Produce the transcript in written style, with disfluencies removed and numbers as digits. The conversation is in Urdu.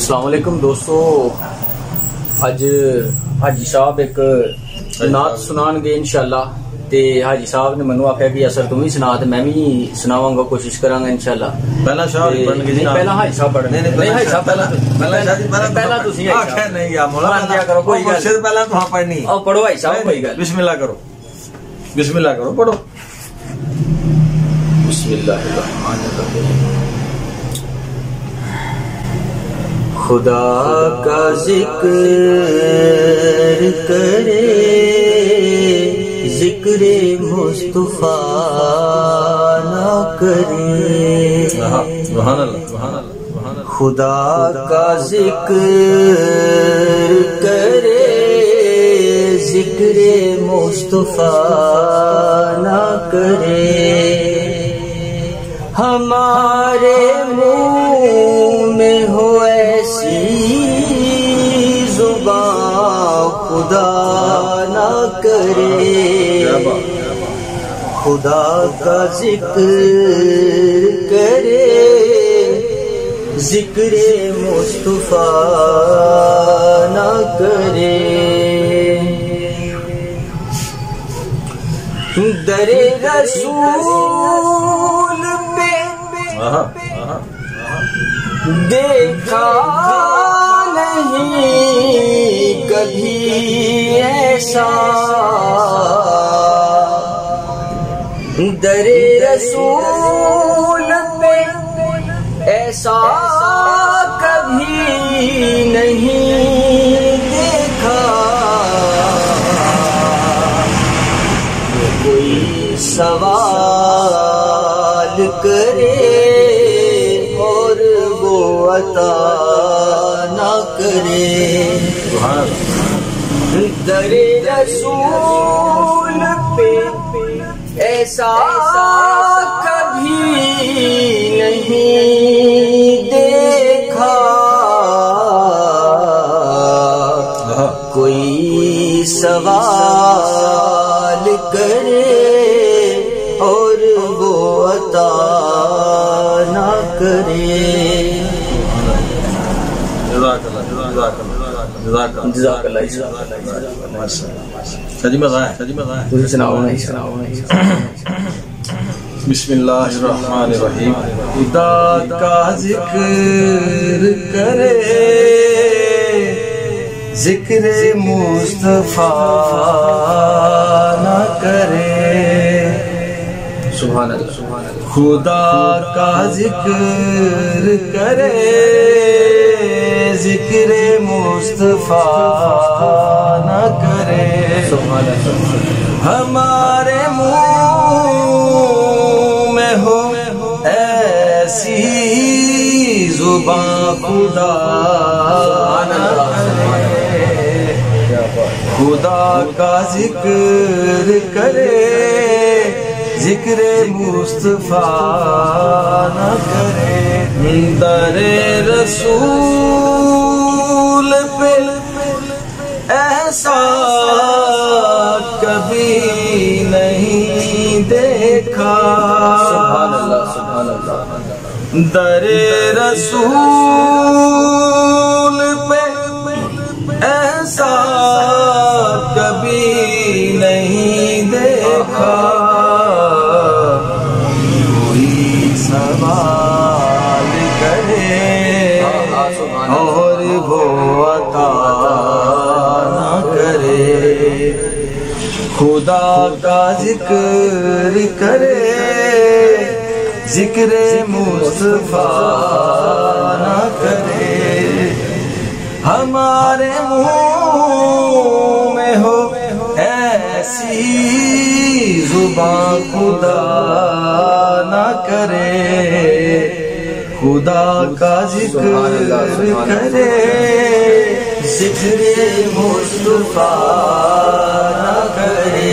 السلام علیکم دوستو، اج حاجی صاحب ایک نعت سنان گے انشاءاللہ تے حاجی صاحب نے منو آکھیا کہ اثر تم ہی سنا تے میں بھی سناواں گا، کوشش کراں گا انشاءاللہ۔ پہلا شاہ پڑھن گے جی، پہلا حاجی صاحب پڑھن نہیں حاجی صاحب پہلا تسی آکھیا نہیں یا مولا کرو کوئی گل مرشد پہلا تو پڑھنی او پڑھو حاجی صاحب کوئی گل۔ بسم اللہ کرو، بسم اللہ کرو، پڑھو۔ بسم اللہ الرحمن الرحیم۔ خدا کا ذکر کرے، ذکر مصطفیٰ نہ کرے، سبحان اللہ سبحان اللہ سبحان اللہ۔ خدا کا ذکر کرے، ذکر مصطفیٰ نہ کرے، ہمارے منہ میں ہو ایسی زبان خدا نہ کرے، خدا کا ذکر کرے، ذکر مصطفیٰ نہ کرے، در رسول دیکھا نہیں کبھی ایسا، در رسول پہ ایسا کبھی نہیں دیکھا، کوئی سوال کرے اور وہ عطا نہ کرے، در رسول پہ ایسا کبھی نہیں دیکھا، کوئی سوال کرے اور وہ عطا نہ کرے۔ جزاک اللہ سجی مزہ ہے، سجی مزہ ہے۔ بسم اللہ الرحمن الرحیم۔ خدا کا ذکر کرے، ذکر مصطفیٰ نہ کرے، سبحان اللہ سبحان اللہ۔ خدا کا ذکر کرے، ذکر مصطفیٰ نہ کرے، سبحان اللہ۔ ہمارے منہ میں ہو ایسی زبان خدا نہ کرے، خدا کا ذکر کرے، ذکر مصطفیٰ نہ کرے، در رسول پہ ایسا کبھی نہیں دیکھا، سبحان اللہ سبحان اللہ۔ در رسول پہ ایسا کبھی نہیں دیکھا، کوئی سوال کرے اور وہ عطا نہ کرے، خدا کا ذکر کرے، ذکر مصطفیٰ نہ کرے، ہمارے منہ میں ہو ایسی زبان خدا نہ کرے، خدا کا ذکر کرے، ذکر مصطفیٰ نہ کرے،